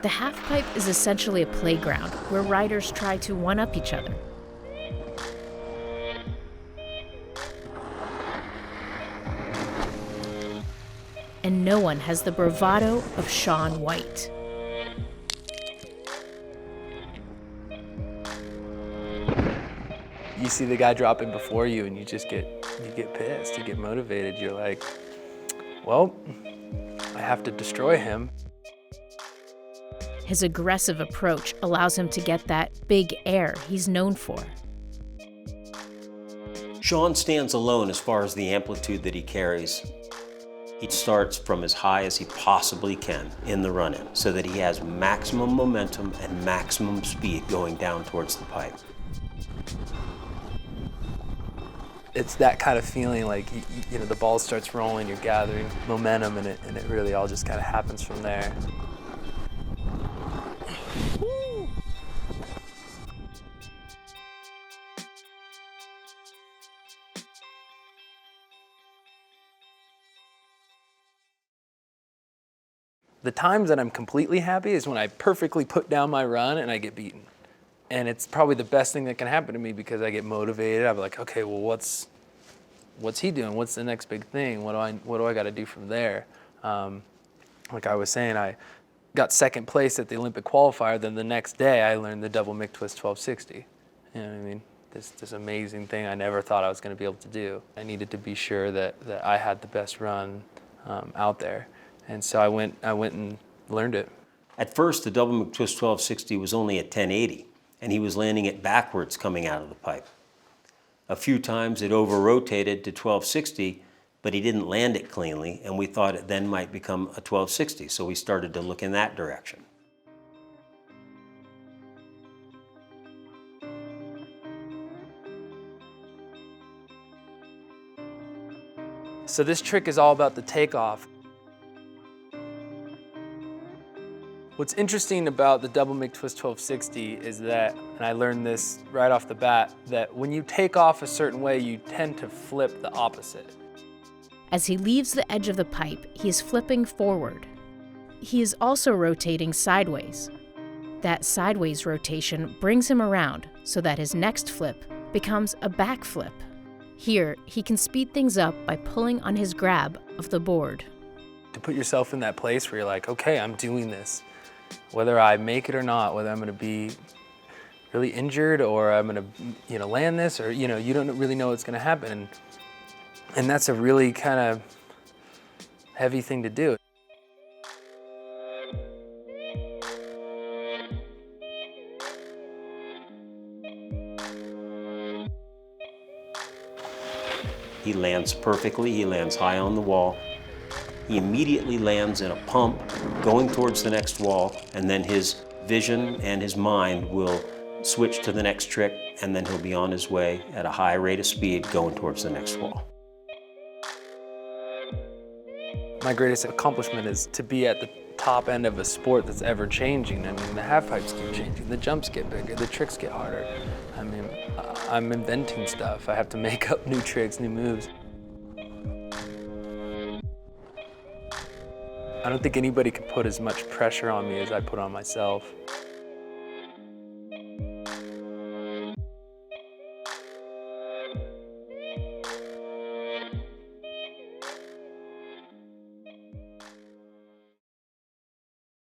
The halfpipe is essentially a playground where riders try to one-up each other. And no one has the bravado of Shaun White. You see the guy dropping before you and you get pissed, you get motivated. You're like, well, I have to destroy him. His aggressive approach allows him to get that big air he's known for. Shaun stands alone as far as the amplitude that he carries. He starts from as high as he possibly can in the run-in so that he has maximum momentum and maximum speed going down towards the pipe. It's that kind of feeling like, you know, the ball starts rolling, you're gathering momentum, and it really all just kind of happens from there. The times that I'm completely happy is when I perfectly put down my run and I get beaten. And it's probably the best thing that can happen to me because I get motivated. I'm like, okay, well, what's he doing? What's the next big thing? What do I got to do from there? Like I was saying, I got second place at the Olympic qualifier. Then the next day, I learned the double McTwist 1260. You know what I mean? This amazing thing I never thought I was going to be able to do. I needed to be sure that I had the best run out there. And so I went and learned it. At first, the double McTwist 1260 was only at 1080, and he was landing it backwards coming out of the pipe. A few times it over-rotated to 1260, but he didn't land it cleanly, and we thought it then might become a 1260, so we started to look in that direction. So this trick is all about the takeoff. What's interesting about the double McTwist 1260 is that, and I learned this right off the bat, that when you take off a certain way, you tend to flip the opposite. As he leaves the edge of the pipe, he is flipping forward. He is also rotating sideways. That sideways rotation brings him around so that his next flip becomes a back flip. Here, he can speed things up by pulling on his grab of the board. To put yourself in that place where you're like, okay, I'm doing this. Whether I make it or not, whether I'm going to be really injured or I'm going to, land this, or you don't really know what's going to happen, and that's a really kind of heavy thing to do. He lands perfectly. He lands high on the wall. He immediately lands in a pump going towards the next wall, and then his vision and his mind will switch to the next trick, and then he'll be on his way at a high rate of speed going towards the next wall. My greatest accomplishment is to be at the top end of a sport that's ever changing. I mean, the halfpipes keep changing, the jumps get bigger, the tricks get harder. I mean, I'm inventing stuff. I have to make up new tricks, new moves. I don't think anybody can put as much pressure on me as I put on myself.